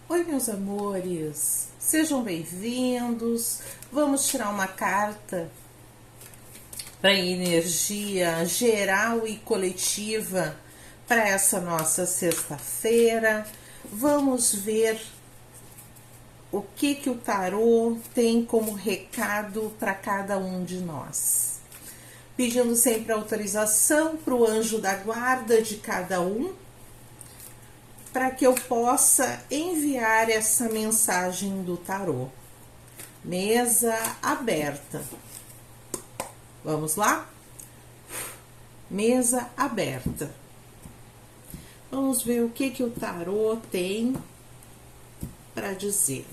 Oi, meus amores, sejam bem-vindos. Vamos tirar uma carta para energia geral e coletiva para essa nossa sexta-feira. Vamos ver o que o tarô tem como recado para cada um de nós. Pedindo sempre autorização para o anjo da guarda de cada um, para que eu possa enviar essa mensagem do tarô. Mesa aberta. Vamos lá? Mesa aberta. Vamos ver o que o tarô tem para dizer.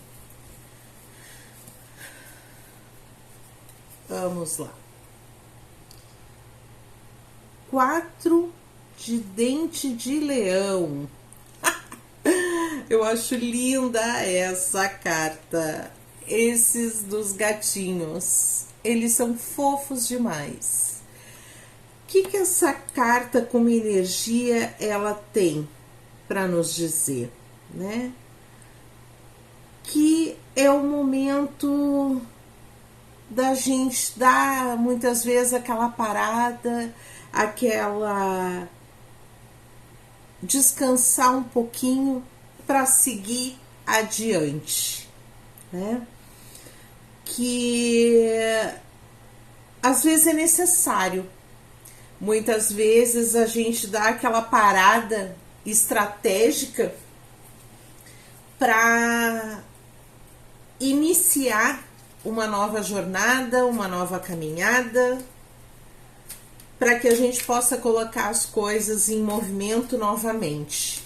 Vamos lá. 4 de dente de leão. Eu acho linda essa carta. Esses dos gatinhos, eles são fofos demais. O que essa carta como energia ela tem para nos dizer, né? Que é o momento da gente dar muitas vezes aquela parada, aquela descansar um pouquinho para seguir adiante, né? Que às vezes é necessário. Muitas vezes a gente dá aquela parada estratégica para iniciar uma nova jornada, uma nova caminhada, para que a gente possa colocar as coisas em movimento novamente.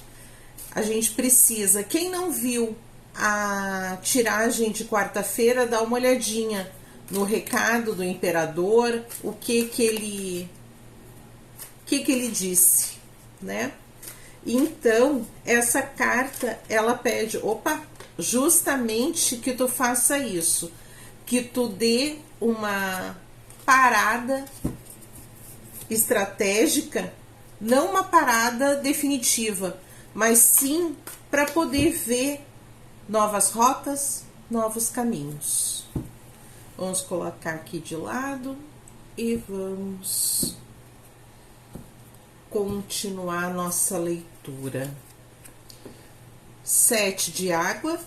A gente precisa, quem não viu a tiragem de quarta-feira, dá uma olhadinha no recado do imperador, o que ele disse, né? Então, essa carta, ela pede, justamente que tu faça isso, que tu dê uma parada estratégica, não uma parada definitiva, mas sim para poder ver novas rotas, novos caminhos. Vamos colocar aqui de lado e vamos continuar nossa leitura. 7 de água,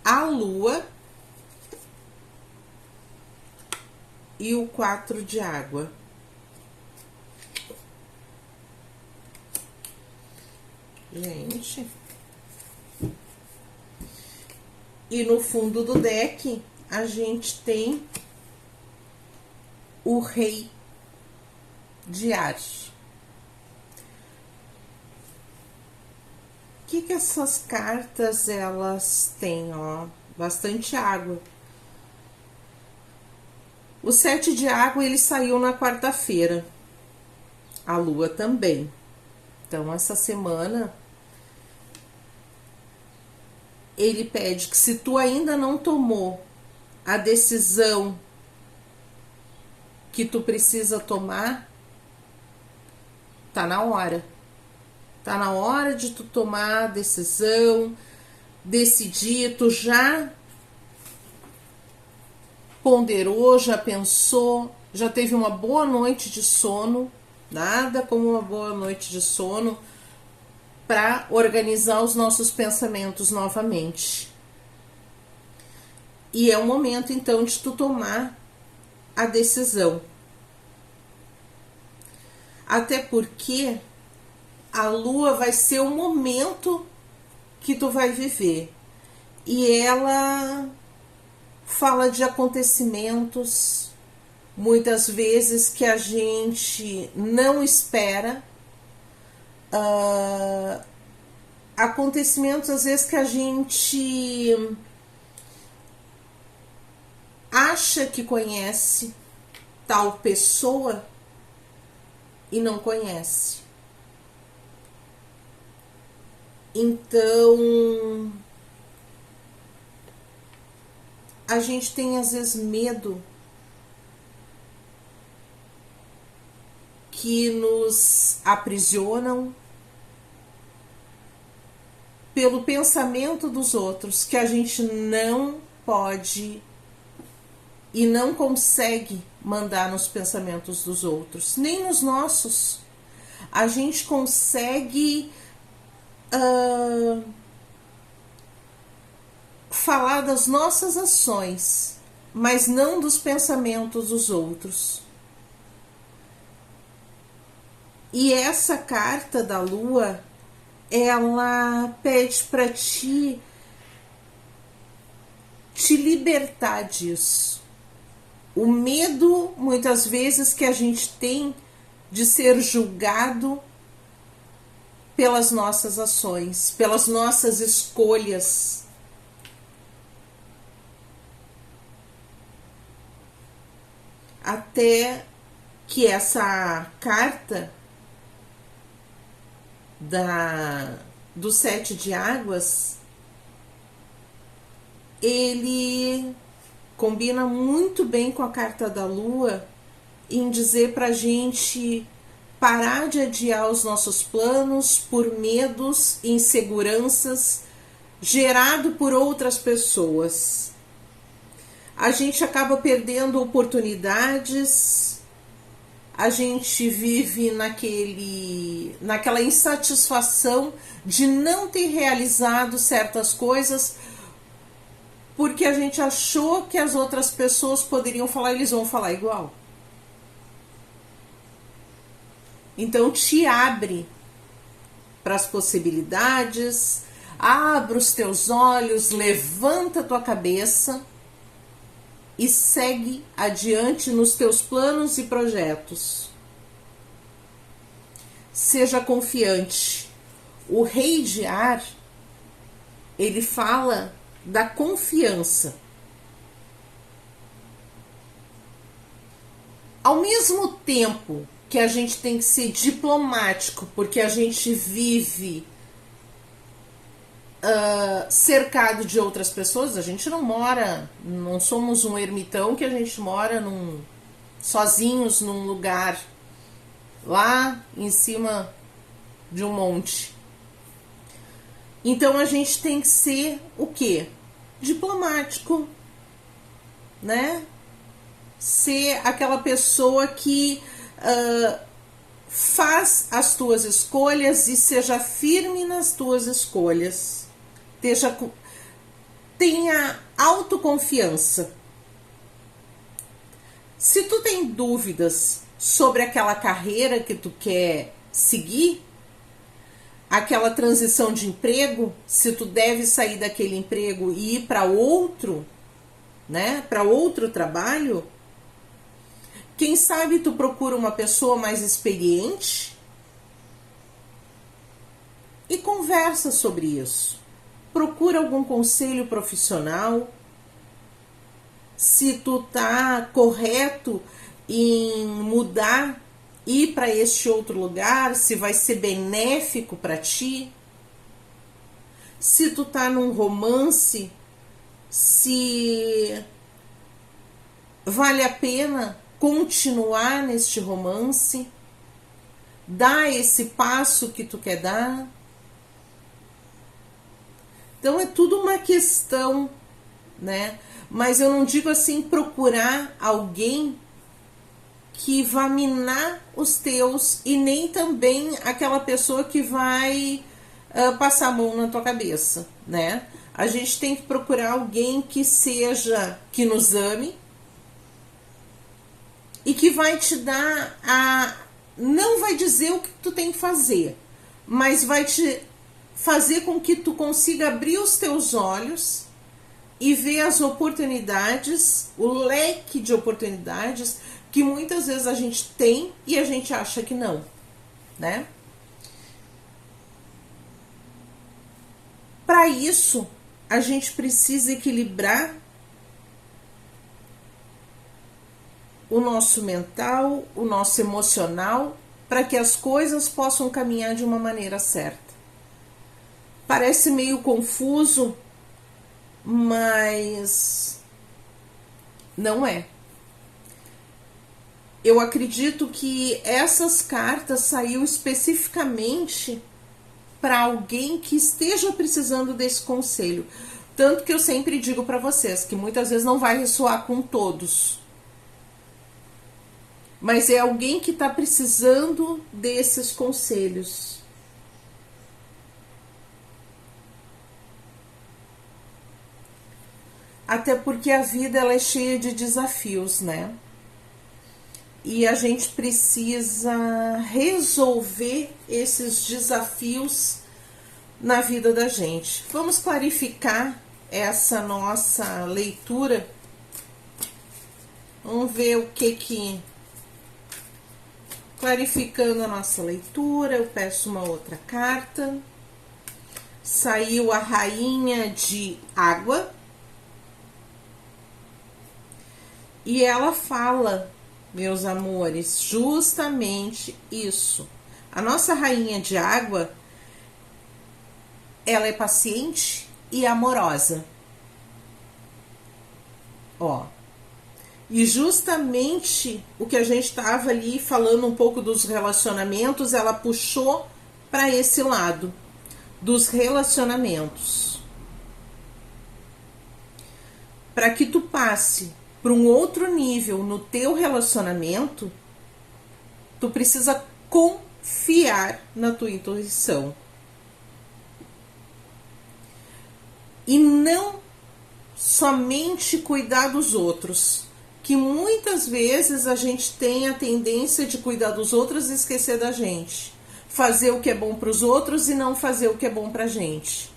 a lua e o 4 de água. Gente. E no fundo do deck, a gente tem o rei de Ares. O que essas cartas, elas têm, ó? Bastante água. O 7 de água, ele saiu na quarta-feira. A lua também. Então, essa semana, ele pede que se tu ainda não tomou a decisão que tu precisa tomar, tá na hora. Tá na hora de tu tomar a decisão, decidir, tu já ponderou, já pensou, já teve uma boa noite de sono, nada como uma boa noite de sono para organizar os nossos pensamentos novamente. E é o momento, então, de tu tomar a decisão. Até porque a lua vai ser o momento que tu vai viver. E ela fala de acontecimentos, muitas vezes, que a gente não espera. Acontecimentos, às vezes, que a gente acha que conhece tal pessoa e não conhece. Então, a gente tem às vezes medo que nos aprisionam, pelo pensamento dos outros, que a gente não pode e não consegue mandar nos pensamentos dos outros, nem nos nossos. A gente consegue falar das nossas ações, mas não dos pensamentos dos outros. E essa carta da Lua, ela pede para te libertar disso. O medo, muitas vezes, que a gente tem de ser julgado pelas nossas ações, pelas nossas escolhas. Até que essa carta do 7 de águas, ele combina muito bem com a carta da Lua em dizer pra gente parar de adiar os nossos planos por medos e inseguranças gerado por outras pessoas. A gente acaba perdendo oportunidades, a gente vive naquela insatisfação de não ter realizado certas coisas porque a gente achou que as outras pessoas poderiam falar, eles vão falar igual. Então te abre para as possibilidades, abre os teus olhos, levanta a tua cabeça e segue adiante nos teus planos e projetos. Seja confiante. O Rei de Ar, ele fala da confiança. Ao mesmo tempo que a gente tem que ser diplomático, porque a gente vive cercado de outras pessoas, a gente não somos um ermitão que a gente mora sozinhos num lugar lá em cima de um monte. Então a gente tem que ser o quê? Diplomático, né? Ser aquela pessoa que faz as tuas escolhas e seja firme nas tuas escolhas. Tenha autoconfiança. Se tu tem dúvidas sobre aquela carreira que tu quer seguir, aquela transição de emprego, se tu deve sair daquele emprego e ir para outro, né, para outro trabalho, quem sabe tu procura uma pessoa mais experiente e conversa sobre isso. Procura algum conselho profissional. Se tu tá correto em mudar, ir para este outro lugar, se vai ser benéfico para ti. Se tu tá num romance, se vale a pena continuar neste romance, dar esse passo que tu quer dar. Então é tudo uma questão, né? Mas eu não digo assim procurar alguém que vá minar os teus e nem também aquela pessoa que vai passar a mão na tua cabeça, né? A gente tem que procurar alguém que nos ame e que vai te dar não vai dizer o que tu tem que fazer, mas vai te fazer com que tu consiga abrir os teus olhos e ver as oportunidades, o leque de oportunidades que muitas vezes a gente tem e a gente acha que não, né? Para isso, a gente precisa equilibrar o nosso mental, o nosso emocional, para que as coisas possam caminhar de uma maneira certa. Parece meio confuso, mas não é. Eu acredito que essas cartas saiu especificamente para alguém que esteja precisando desse conselho. Tanto que eu sempre digo para vocês que muitas vezes não vai ressoar com todos. Mas é alguém que está precisando desses conselhos. Até porque a vida ela é cheia de desafios, né? E a gente precisa resolver esses desafios na vida da gente. Vamos clarificar essa nossa leitura. Vamos ver o que... Clarificando a nossa leitura, eu peço uma outra carta. Saiu a Rainha de Água. E ela fala, meus amores, justamente isso. A nossa Rainha de Água, ela é paciente e amorosa. Ó. E justamente o que a gente estava ali falando um pouco dos relacionamentos, ela puxou para esse lado dos relacionamentos. Para que tu passe para um outro nível no teu relacionamento, tu precisa confiar na tua intuição. E não somente cuidar dos outros, que muitas vezes a gente tem a tendência de cuidar dos outros e esquecer da gente. Fazer o que é bom para os outros e não fazer o que é bom para a gente.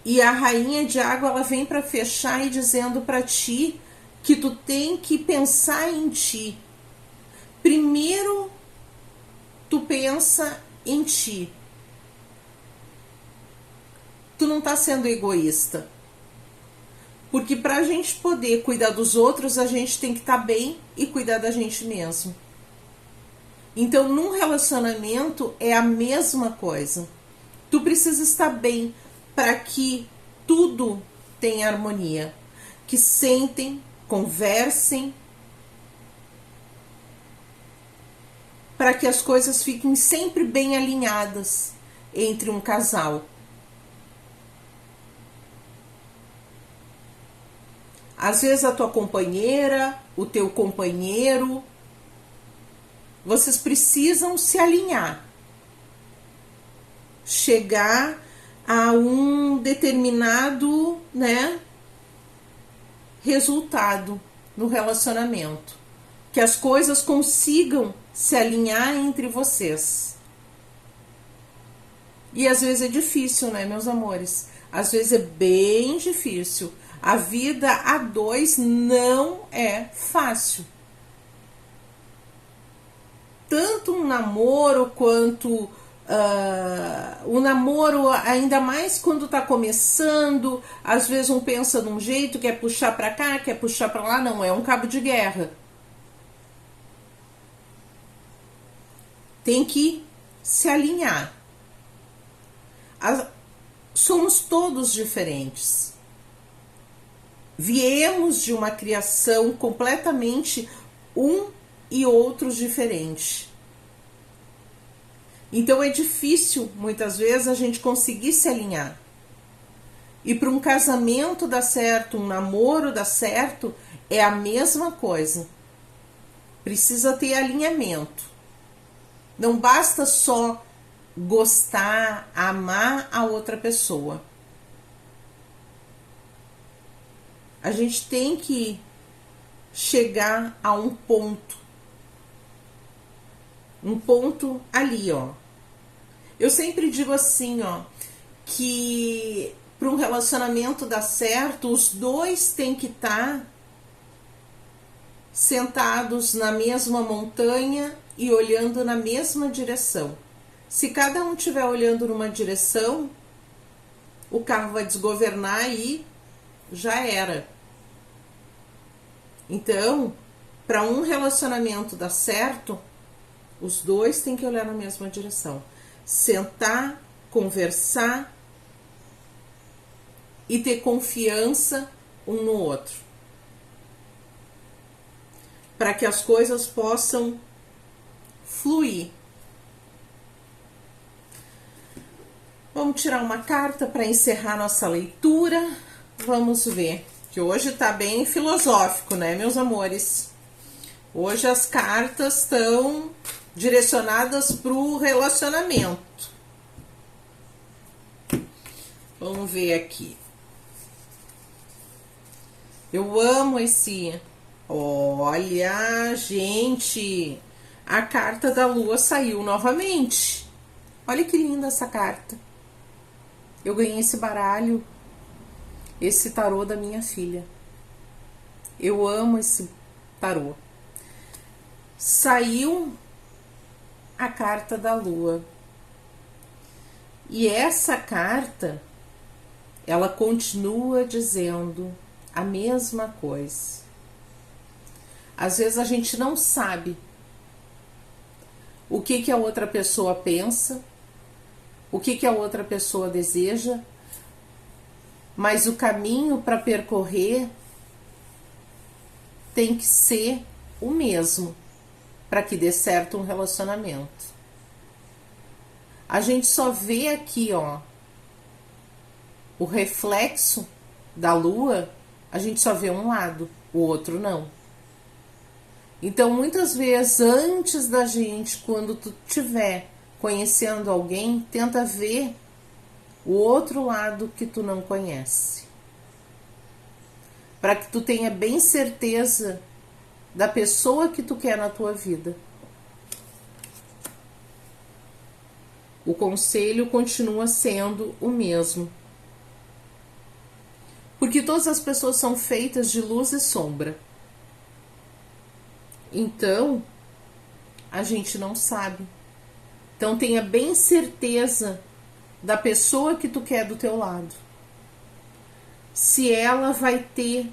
E a Rainha de Água, ela vem para fechar e dizendo para ti que tu tem que pensar em ti. Primeiro, tu pensa em ti. Tu não tá sendo egoísta. Porque para a gente poder cuidar dos outros, a gente tem que estar bem e cuidar da gente mesmo. Então, num relacionamento, é a mesma coisa. Tu precisa estar bem para que tudo tenha harmonia. Que sentem, conversem, para que as coisas fiquem sempre bem alinhadas entre um casal. Às vezes a tua companheira, o teu companheiro, vocês precisam se alinhar. Chegar a um determinado, né, resultado no relacionamento. Que as coisas consigam se alinhar entre vocês. E às vezes é difícil, né, meus amores? Às vezes é bem difícil. A vida a dois não é fácil. Tanto um namoro quanto o namoro, ainda mais quando tá começando, às vezes um pensa de um jeito, quer puxar pra cá, quer puxar pra lá, não, é um cabo de guerra. Tem que se alinhar. Somos todos diferentes. Viemos de uma criação completamente um e outros diferentes. Então é difícil, muitas vezes, a gente conseguir se alinhar. E para um casamento dar certo, um namoro dar certo, é a mesma coisa. Precisa ter alinhamento. Não basta só gostar, amar a outra pessoa. A gente tem que chegar a um ponto. Um ponto ali, ó. Eu sempre digo assim, ó, que para um relacionamento dar certo, os dois têm que estar sentados na mesma montanha e olhando na mesma direção. Se cada um estiver olhando numa direção, o carro vai desgovernar e já era. Então, para um relacionamento dar certo, os dois têm que olhar na mesma direção. Sentar, conversar e ter confiança um no outro. Para que as coisas possam fluir. Vamos tirar uma carta para encerrar nossa leitura. Vamos ver, que hoje tá bem filosófico, né, meus amores? Hoje as cartas estão direcionadas para o relacionamento. Vamos ver aqui. Eu amo esse... Olha, gente, a carta da lua saiu novamente. Olha que linda essa carta. Eu ganhei esse baralho, esse tarô da minha filha. Eu amo esse tarô. Saiu a carta da lua. E essa carta, ela continua dizendo a mesma coisa. Às vezes a gente não sabe o que a outra pessoa pensa, o que a outra pessoa deseja, mas o caminho para percorrer tem que ser o mesmo para que dê certo um relacionamento. A gente só vê aqui, ó, o reflexo da lua, a gente só vê um lado, o outro não. Então, muitas vezes, antes da gente, quando tu estiver conhecendo alguém, tenta ver o outro lado que tu não conhece. Para que tu tenha bem certeza da pessoa que tu quer na tua vida. O conselho continua sendo o mesmo. Porque todas as pessoas são feitas de luz e sombra. Então, a gente não sabe. Então, tenha bem certeza da pessoa que tu quer do teu lado. Se ela vai ter...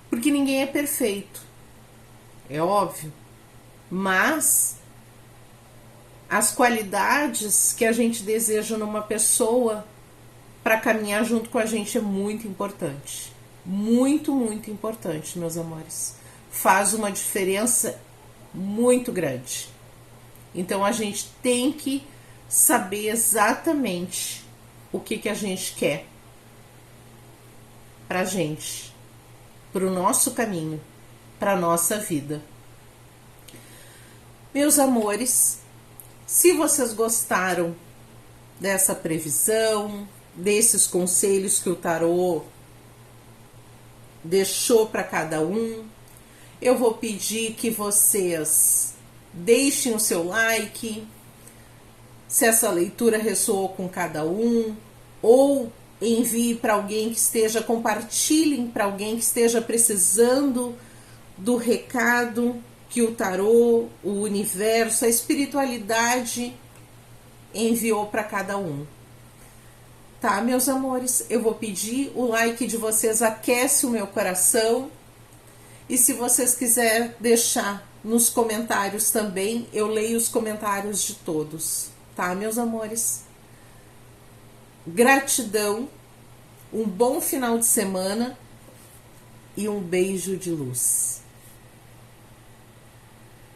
Porque ninguém é perfeito. É óbvio. Mas as qualidades que a gente deseja numa pessoa para caminhar junto com a gente é muito importante. Muito, muito importante, meus amores. Faz uma diferença muito grande. Então, a gente tem que saber exatamente o que a gente quer pra gente, pro nosso caminho, pra nossa vida. Meus amores, se vocês gostaram dessa previsão, desses conselhos que o tarô deixou para cada um, eu vou pedir que vocês deixem o seu like, se essa leitura ressoou com cada um, ou envie para alguém que esteja, compartilhem para alguém que esteja precisando do recado que o tarô, o universo, a espiritualidade enviou para cada um. Tá, meus amores? Eu vou pedir, o like de vocês aquece o meu coração. E se vocês quiserem deixar nos comentários também, eu leio os comentários de todos. Tá, meus amores? Gratidão, um bom final de semana e um beijo de luz.